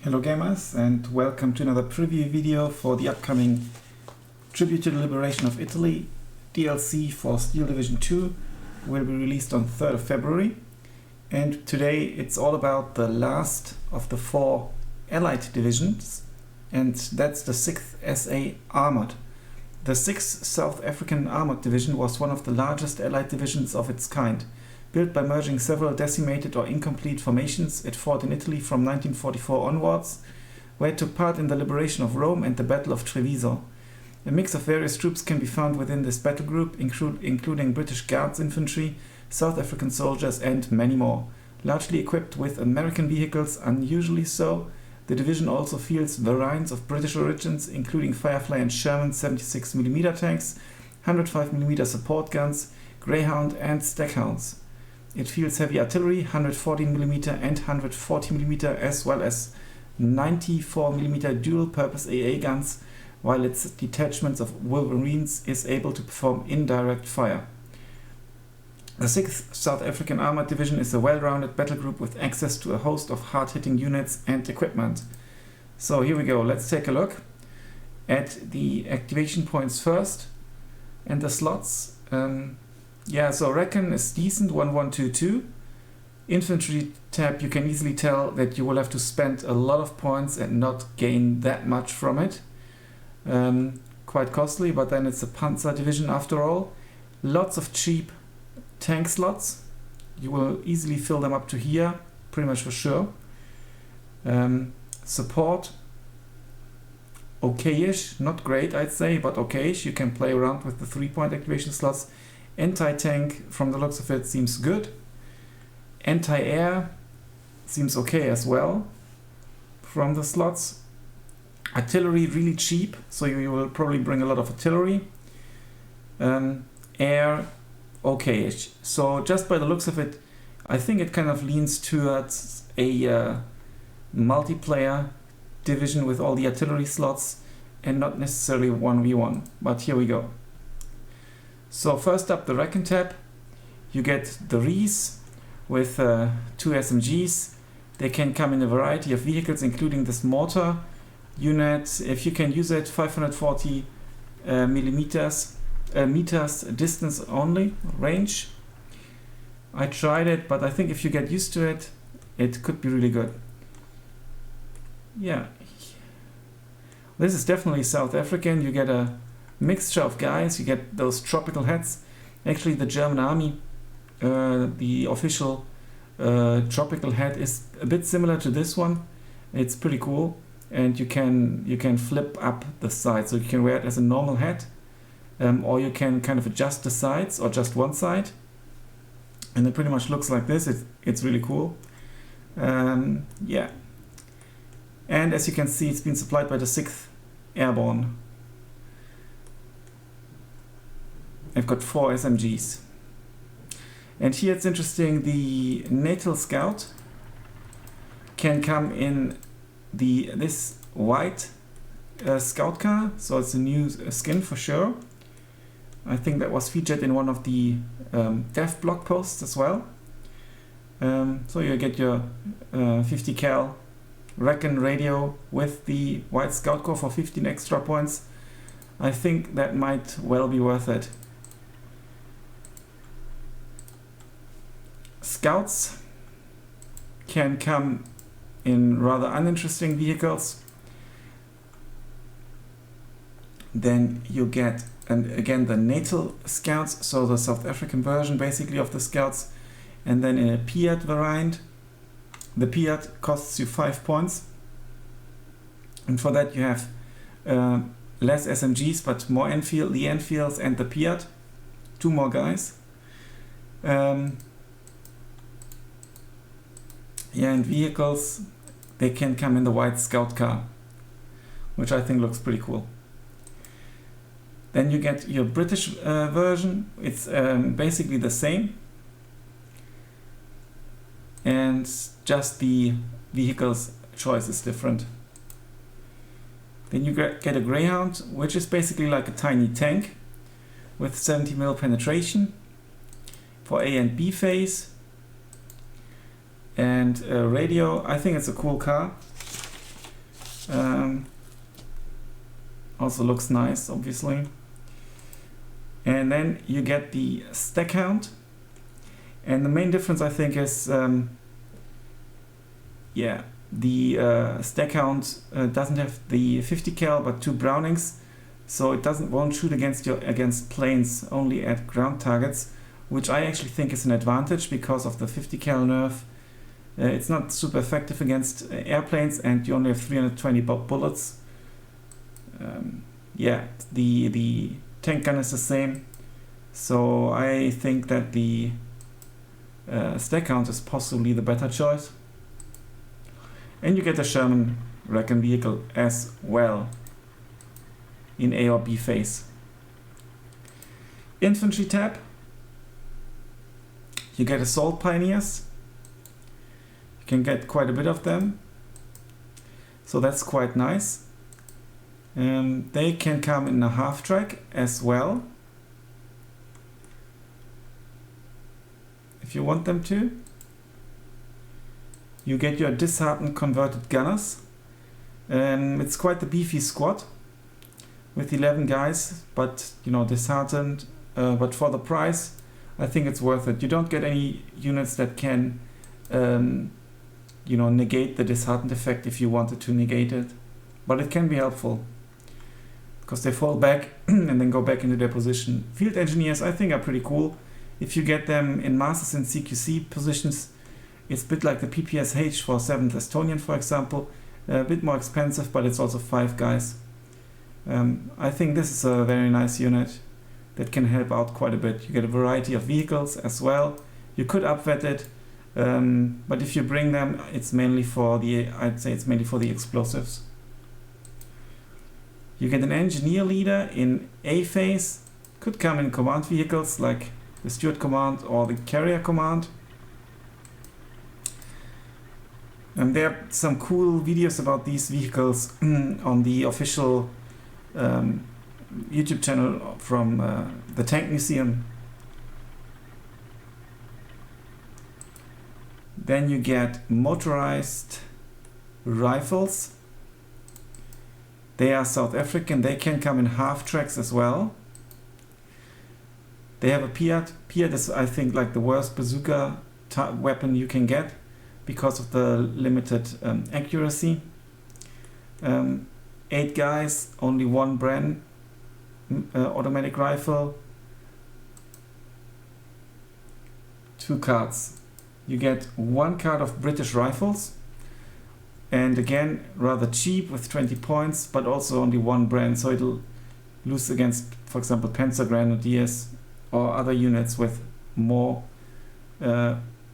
Hello gamers, and welcome to another preview video for the upcoming Tribute to the Liberation of Italy DLC for Steel Division 2. Will be released on 3rd of February, and today it's all about the last of the 4 Allied divisions, and that's the 6th SA Armoured. The 6th South African Armoured Division was one of the largest Allied divisions of its kind. Built by merging several decimated or incomplete formations, it fought in Italy from 1944 onwards, where it took part in the liberation of Rome and the Battle of Treviso. A mix of various troops can be found within this battle group, including British Guards infantry, South African soldiers and many more. Largely equipped with American vehicles, unusually so, the division also fields variants of British origins, including Firefly and Sherman 76mm tanks, 105mm support guns, Greyhound and Stackhounds. It fields heavy artillery, 114mm and 140mm, as well as 94mm dual-purpose AA guns, while its detachments of Wolverines is able to perform indirect fire. The 6th South African Armoured Division is a well-rounded battle group with access to a host of hard-hitting units and equipment. So here we go, let's take a look at the activation points first and the slots. So Reckon is decent, 1122. Infantry tab, you can easily tell that you will have to spend a lot of points and not gain that much from it. Quite costly, but then it's a Panzer division after all. Lots of cheap tank slots. You will easily fill them up to here, pretty much for sure. Support, okay-ish, not great I'd say, but okay-ish. You can play around with the 3-point activation slots. Anti-tank, from the looks of it, seems good. Anti-air seems okay as well from the slots. Artillery, really cheap, so you will probably bring a lot of artillery. Air, okay-ish. So just by the looks of it, I think it kind of leans towards a multiplayer division with all the artillery slots and not necessarily 1v1, but here we go. So first up, the Reckon tab. You get the Rees with 2 SMGs. They can come in a variety of vehicles, including this mortar unit. If you can use it, 540 meters distance only, range. I tried it, but I think if you get used to it, it could be really good. Yeah, this is definitely South African. You get a mixture of guys, you get those tropical hats. Actually, the German army, the official tropical hat is a bit similar to this one. It's pretty cool, and you can flip up the sides, so you can wear it as a normal hat, or you can kind of adjust the sides or just one side, and it pretty much looks like this. It's really cool. Yeah, and as you can see, it's been supplied by the 6th Airborne. I've got 4 SMGs. And here it's interesting, the Natal Scout can come in this white scout car, so it's a new skin for sure. I think that was featured in one of the dev blog posts as well. So you get your 50 cal Reckon radio with the white scout core for 15 extra points. I think that might well be worth it. Scouts can come in rather uninteresting vehicles. Then you get, and again, the Natal Scouts, so the South African version basically of the Scouts, and then in a Piat variant. The Piat costs you 5 points, and for that you have less SMGs but more Enfield, the Enfields and the Piat, 2 more guys. Yeah, and vehicles, they can come in the white scout car, which I think looks pretty cool. Then you get your British version. It's basically the same, and just the vehicles choice is different. Then you get a Greyhound, which is basically like a tiny tank with 70mm penetration for A and B phase. And radio, I think it's a cool car. Also looks nice, obviously. And then you get the Staghound. And the main difference, I think, is the Staghound doesn't have the 50 cal but 2 Brownings, so it won't shoot against planes, only at ground targets, which I actually think is an advantage because of the 50 cal nerf. It's not super effective against airplanes, and you only have 320 bullets. The tank gun is the same, so I think that the Staghound is possibly the better choice. And you get a Sherman Recon vehicle as well in A or B phase. Infantry tab. You get Assault Pioneers. You can get quite a bit of them, so that's quite nice. They can come in a half-track as well, if you want them to. You get your disheartened converted gunners. It's quite the beefy squad with 11 guys, but disheartened. But for the price, I think it's worth it. You don't get any units that can negate the disheartened effect if you wanted to negate it, but it can be helpful because they fall back and then go back into their position. Field engineers, I think, are pretty cool. If you get them in Masters and CQC positions, it's a bit like the PPSH for 7th Estonian, for example. A bit more expensive, but it's also 5 guys. I think this is a very nice unit that can help out quite a bit. You get a variety of vehicles as well. You could upvet it, but if you bring them, it's mainly for the explosives. You get an engineer leader in A phase. Could come in command vehicles like the Steward Command or the Carrier Command. And there are some cool videos about these vehicles on the official YouTube channel from the Tank Museum. Then you get motorized rifles. They are South African. They can come in half tracks as well. They have a Piat. Piat is, I think, like the worst bazooka weapon you can get because of the limited accuracy. 8 guys, only 1 Bren automatic rifle. 2 cards. You get 1 card of British rifles, and again rather cheap with 20 points, but also only 1 Bren, so it'll lose against, for example, Panzer Grenadiers or other units with more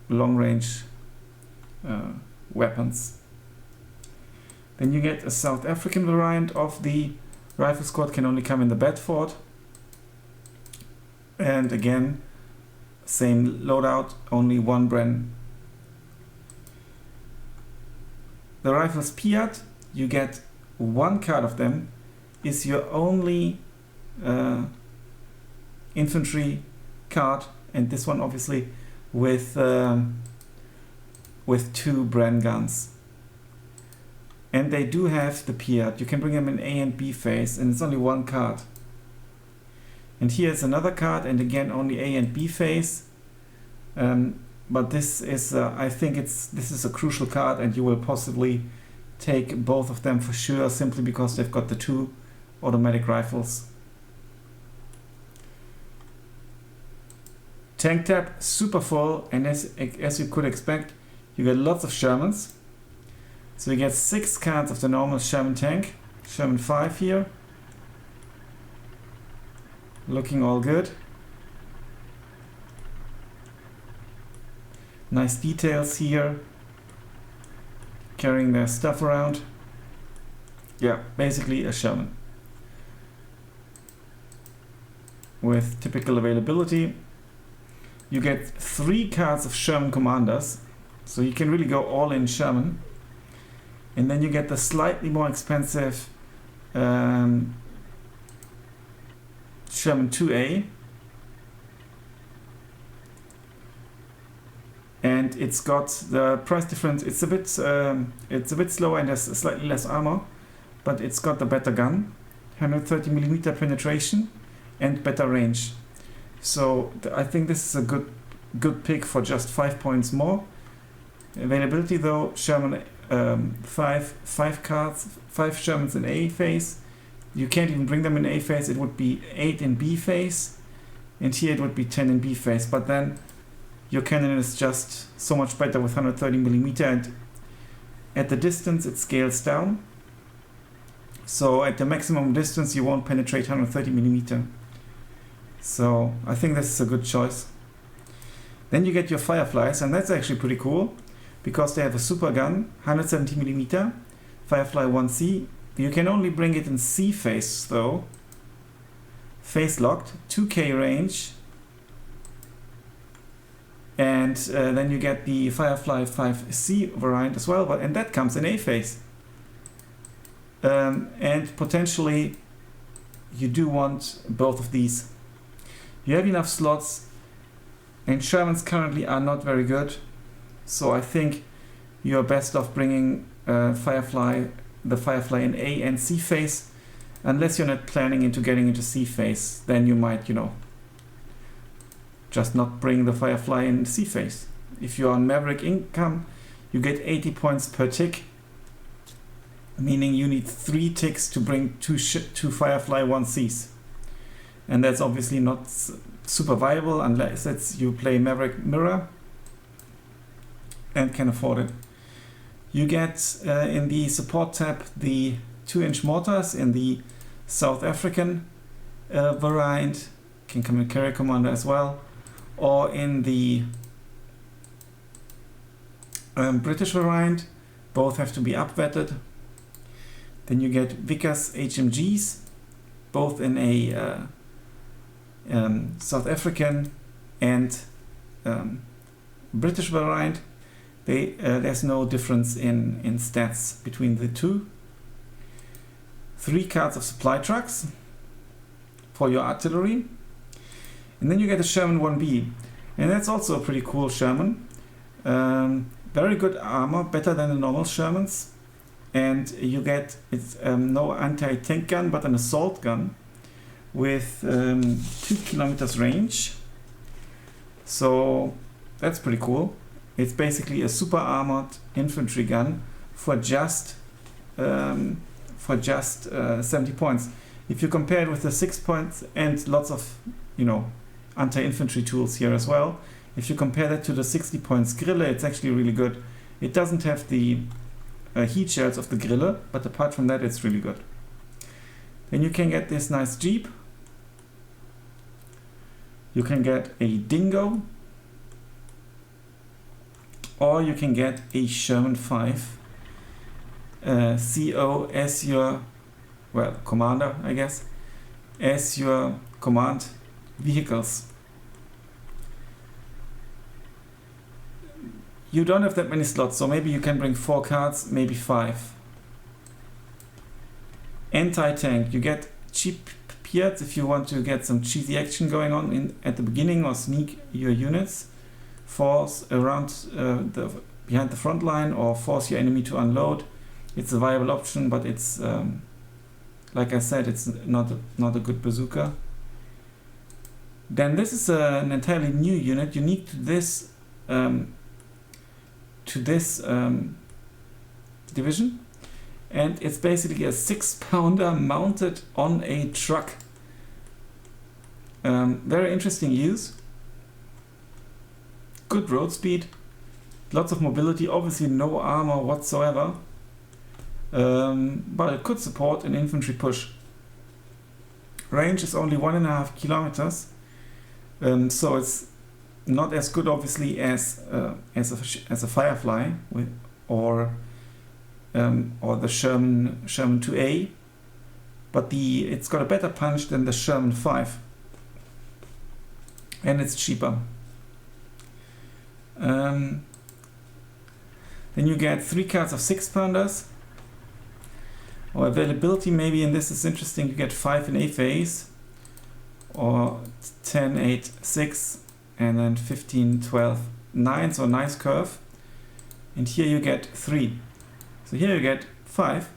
long-range weapons. Then you get a South African variant of the rifle squad, can only come in the Bedford, and again same loadout, only 1 Bren. The rifles Piat, you get 1 card of them, is your only infantry card, and this one obviously with 2 Bren guns. And they do have the Piat. You can bring them in A and B phase, and it's only 1 card. And here's another card, and again only A and B phase. But this is, I think this is a crucial card, and you will possibly take both of them for sure, simply because they've got the 2 automatic rifles. Tank tab, super full, and as you could expect, you get lots of Shermans. So you get 6 cards of the normal Sherman tank, Sherman 5 here. Looking all good. Nice details here. Carrying their stuff around. Yeah, basically a Sherman. With typical availability. You get 3 cards of Sherman commanders. So you can really go all in Sherman. And then you get the slightly more expensive Sherman 2A. And it's got the price difference. It's a bit slower and has slightly less armor. but it's got the better gun, 130mm penetration and better range. So I think this is a good pick for just 5 points more. Availability though, Sherman 5 cards, 5 Shermans in A phase. You can't even bring them in A phase, it would be 8 in B phase, and here it would be 10 in B phase, but then your cannon is just so much better with 130mm, and at the distance it scales down. So at the maximum distance you won't penetrate 130mm. So I think this is a good choice. Then you get your Fireflies, and that's actually pretty cool because they have a super gun, 170mm, Firefly 1C. You can only bring it in C phase though. Phase locked, 2K range. And then you get the Firefly 5C variant as well, and that comes in A phase. And potentially you do want both of these. You have enough slots, and Shermans currently are not very good, so I think you're best off bringing the Firefly in A and C phase, unless you're not planning into getting into C phase. Then you might, just not bring the Firefly in C phase. If you're on Maverick income, you get 80 points per tick, meaning you need 3 ticks to bring two Firefly 1Cs. And that's obviously not super viable unless you play Maverick Mirror and can afford it. You get in the support tab the 2-inch mortars in the South African variant, can come in Carrier Commander as well, or in the British variant. Both have to be upvetted. Then you get Vickers HMGs, both in a South African and British variant. There's no difference in stats between the two. 3 cards of supply trucks for your artillery. And then you get a Sherman 1B. And that's also a pretty cool Sherman. Very good armor, better than the normal Shermans. And you get no anti-tank gun, but an assault gun with 2 kilometers range. So that's pretty cool. It's basically a super armored infantry gun for just 70 points. If you compare it with the 6 points and lots of anti-infantry tools here as well, if you compare that to the 60 points Grille, it's actually really good. It doesn't have the heat shells of the Grille, but apart from that it's really good. Then you can get this nice Jeep. You can get a Dingo, or you can get a Sherman 5 CO as your, commander, I guess, as your command vehicles. You don't have that many slots, so maybe you can bring 4 cards, maybe 5. Anti-tank, you get cheap Piats if you want to get some cheesy action going on at the beginning, or sneak your units, force around behind the front line, or force your enemy to unload. It's a viable option, but it's like I said, it's not a good bazooka. Then this is an entirely new unit, unique to this division, and it's basically a 6-pounder mounted on a truck. Very interesting use. Good road speed, lots of mobility, obviously no armor whatsoever, but it could support an infantry push. Range is only 1.5 kilometers, so it's not as good obviously as a Firefly or the Sherman 2A, but it's got a better punch than the Sherman 5, and it's cheaper. Then you get 3 cards of 6-pounders. Or availability maybe, and this is interesting, you get 5 in A phase, or 10, 8, 6, and then 15, 12, 9, so nice curve. And here you get 3. So here you get 5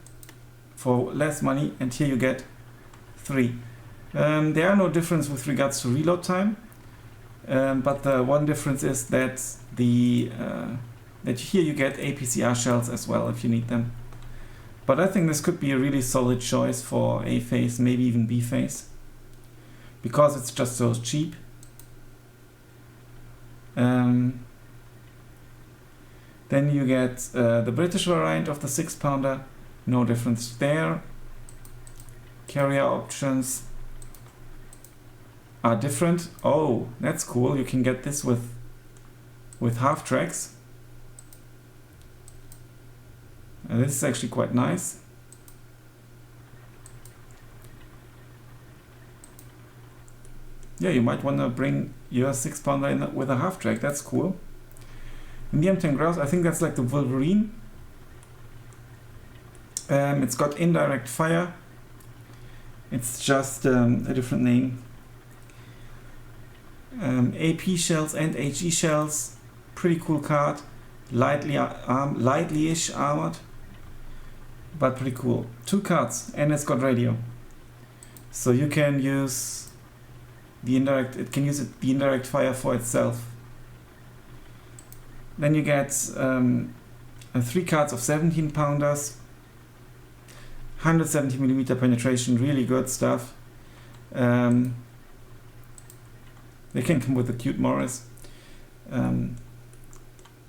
for less money, and here you get 3. There are no difference with regards to reload time, but the one difference is that that here you get APCR shells as well if you need them. But I think this could be a really solid choice for A phase, maybe even B phase, because it's just so cheap. Then you get the British variant of the 6-pounder, no difference there. Carrier options are different. Oh, that's cool. You can get this with half tracks. This is actually quite nice. Yeah, you might want to bring your 6-pounder in with a half track. That's cool. In the M10 Grouse, I think that's like the Wolverine. It's got indirect fire. It's just a different name. AP shells and HE shells. Pretty cool card. Lightly-ish armored, but pretty cool. 2 cards, and it's got radio. So you can use the indirect. It can use the indirect fire for itself. Then you get 3 cards of 17-pounders. 170mm penetration, really good stuff. They can come with a cute Morris.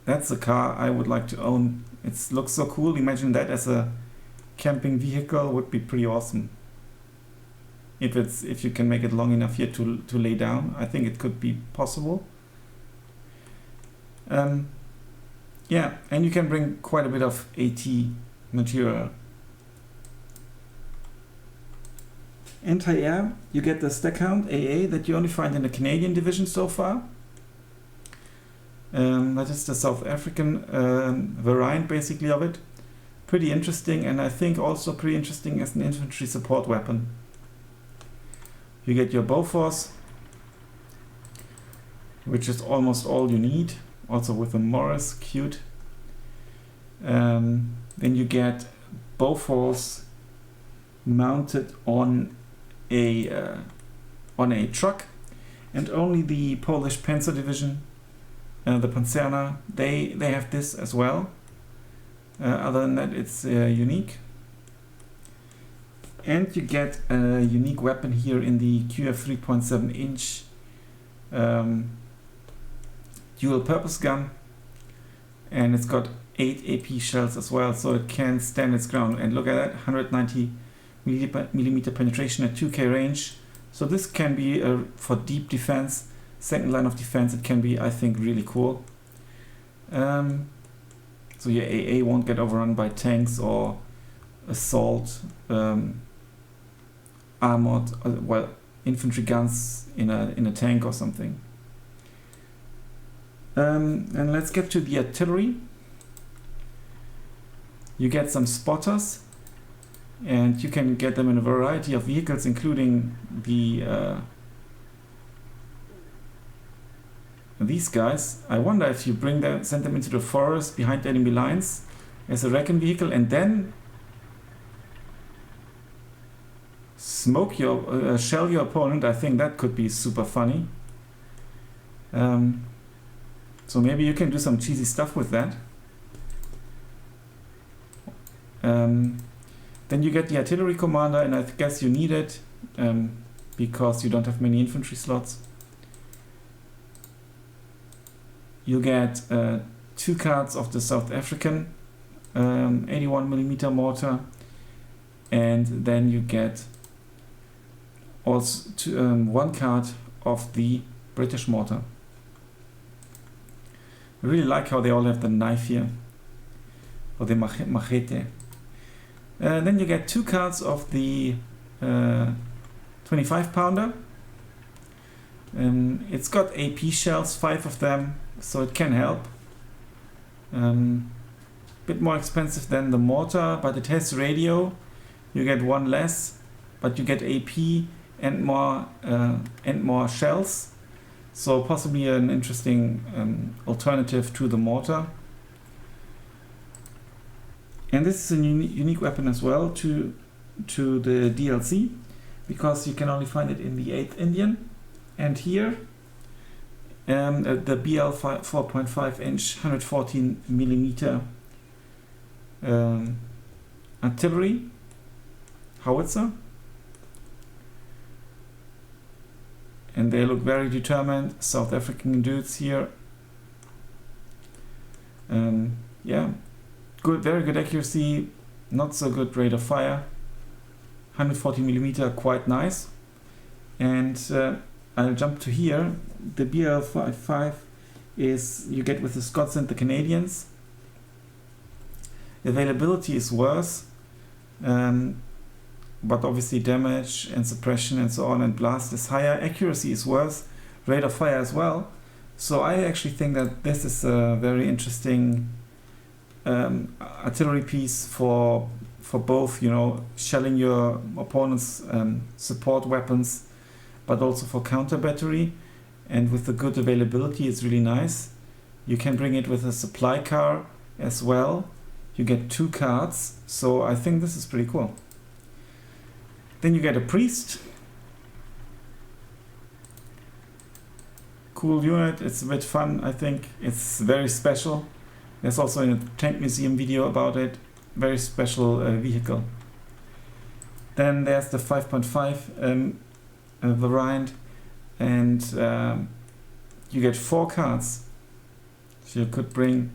That's a car I would like to own. It looks so cool. Imagine that as a camping vehicle, would be pretty awesome. If you can make it long enough here to lay down, I think it could be possible. Yeah, and you can bring quite a bit of AT material. Anti-air, you get the Stackhound AA that you only find in the Canadian division so far. That is the South African variant basically of it. Pretty interesting, and I think also pretty interesting as an infantry support weapon. You get your Bofors, which is almost all you need, also with a Morris, cute. Then you get Bofors mounted on a truck, and only the Polish Panzer Division, the Panzerna, they have this as well. Other than that, it's unique. And you get a unique weapon here in the QF 3.7 inch dual purpose gun, and it's got 8 AP shells as well, so it can stand its ground. And look at that, 190mm penetration at 2K range. So this can be for deep defense, second line of defense. It can be, I think, really cool. So your AA won't get overrun by tanks or assault armored, infantry guns in a tank or something. And let's get to the artillery. You get some spotters, and you can get them in a variety of vehicles, including these guys. I wonder if you send them into the forest behind enemy lines as a recon vehicle, and then shell your opponent. I think that could be super funny. So maybe you can do some cheesy stuff with that. Then you get the artillery commander, and I guess you need it because you don't have many infantry slots. You get 2 cards of the South African 81mm mortar, and then you get also 1 card of the British mortar. I really like how they all have the knife here, or the machete. Then you get 2 cards of the 25-pounder. It's got AP shells, 5 of them, so it can help. Bit more expensive than the mortar, but it has radio. You get 1 less, but you get AP and more shells. So possibly an interesting alternative to the mortar. And this is a unique weapon as well to the DLC, because you can only find it in the 8th Indian. And here, the BL 4.5 inch 114 millimeter artillery howitzer. And they look very determined, South African dudes here. Yeah, good, very good accuracy, not so good rate of fire. 140 millimeter, quite nice. And I'll jump to here. The BL-5 is you get with the Scots and the Canadians. Availability is worse, but obviously damage and suppression and so on and blast is higher. Accuracy is worse, rate of fire as well. So I actually think that this is a very interesting artillery piece for both, you know, shelling your opponent's support weapons, but also for counter battery. And with the good availability, it's really nice. You can bring it with a supply car as well. You get 2 cards, so I think this is pretty cool. Then you get a priest. Cool unit, it's a bit fun, I think. It's very special. There's also a tank museum video about it. Very special vehicle. Then there's the 5.5 variant, and you get 4 cards. So you could bring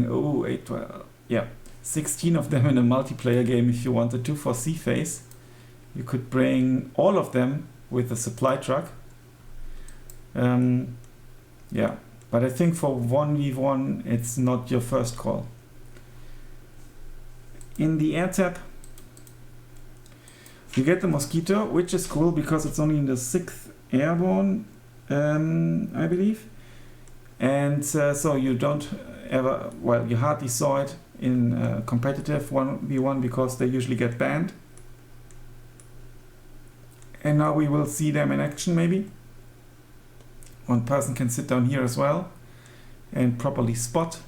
oh, 8, 12, yeah, 16 of them in a multiplayer game if you wanted to for sea phase. You could bring all of them with a supply truck. Yeah, but I think for 1v1 it's not your first call. In the air tab you get the Mosquito, which is cool because it's only in the 6th Airborne, I believe. And so you don't ever, well, you hardly saw it in competitive 1v1 because they usually get banned. And now we will see them in action maybe. One person can sit down here as well and properly spot.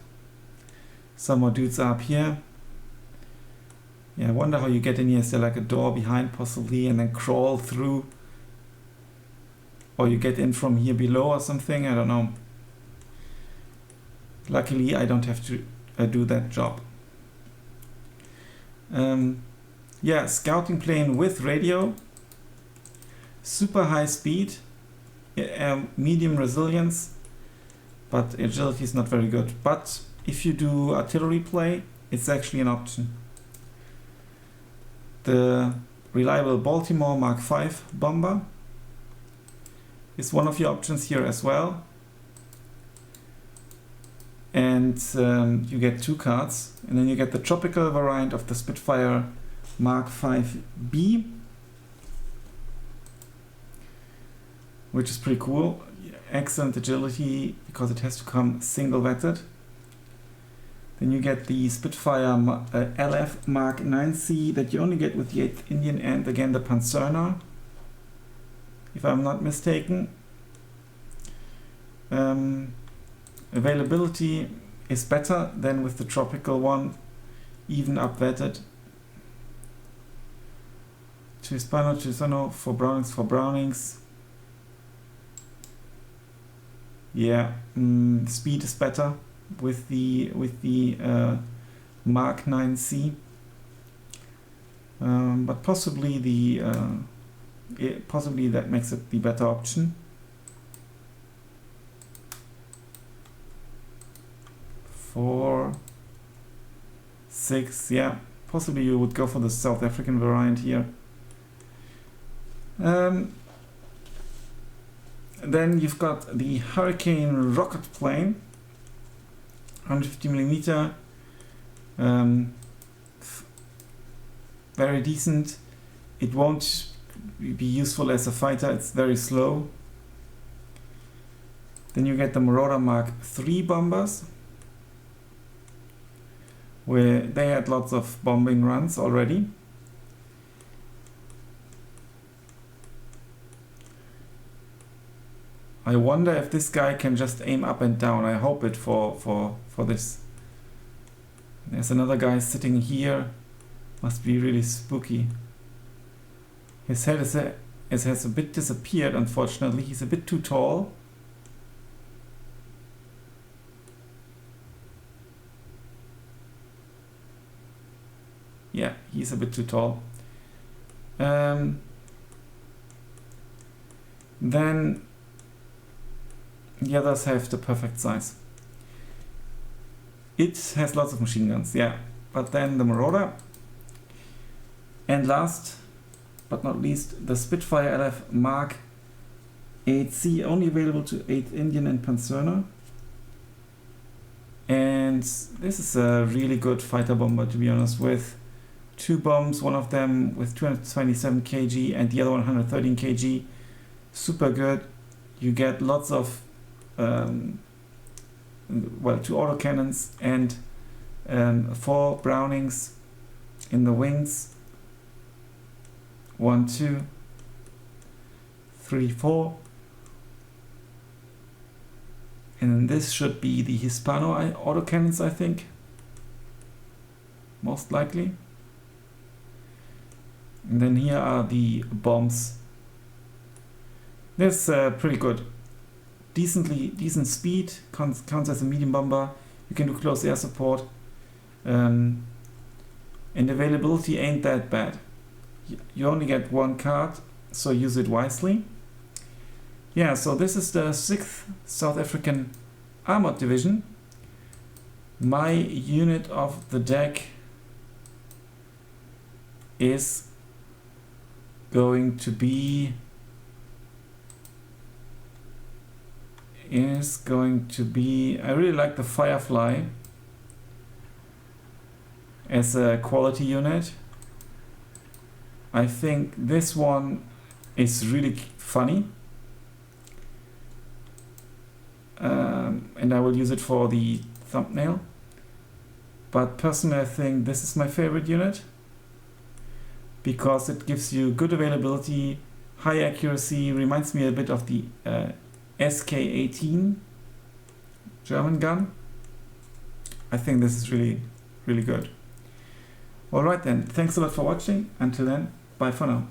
Some more dudes are up here. Yeah, I wonder how you get in here. Is there like a door behind possibly and then crawl through? Or you get in from here below or something? I don't know. Luckily I don't have to do that job. Yeah, scouting plane with radio. Super high speed. Medium resilience. But agility is not very good. But if you do artillery play, it's actually an option. The reliable Baltimore Mark V bomber is one of your options here as well. And you get 2 cards. And then you get the tropical variant of the Spitfire Mark V-B, which is pretty cool. Excellent agility because it has to come single vetted. Then you get the Spitfire Lf Mark Hc that you only get with the 8th Indian and again the Panzerner, if I'm not mistaken. Availability is better than with the tropical one, even up vetted. Hispano, for Brownings. Yeah, speed is better with the Mark 9C, but possibly possibly that makes it the better option. 4, 6, yeah, possibly you would go for the South African variant here. Then you've got the Hurricane rocket plane, 150mm, very decent. It won't be useful as a fighter, it's very slow. Then you get the Marauder Mark III bombers, where they had lots of bombing runs already. I wonder if this guy can just aim up and down. I hope it for this. There's another guy sitting here. Must be really spooky. His head has a bit disappeared, unfortunately. He's a bit too tall. Yeah, he's a bit too tall. Then the others have the perfect size. It has lots of machine guns, yeah. But then the Marauder. And last but not least, the Spitfire Lf Mark Hc, only available to 8th Indian and Panzerner. And this is a really good fighter bomber, to be honest, with 2 bombs, one of them with 227 kg and the other 113 kg. Super good. You get lots of, 2 autocannons and 4 Brownings in the wings. 1, 2, 3, 4. And this should be the Hispano autocannons, I think. Most likely. And then here are the bombs. This pretty good. Decent speed, counts as a medium bomber. You can do close air support. And availability ain't that bad. You only get 1 card, so use it wisely. Yeah, so this is the 6th South African Armoured Division. My unit of the deck is going to be I really like the Firefly as a quality unit. I think this one is really funny, and I will use it for the thumbnail. But personally, I think this is my favorite unit because it gives you good availability, high accuracy, reminds me a bit of the SK-18 German gun. I think this is really, really good. Alright then, thanks a lot for watching. Until then, bye for now.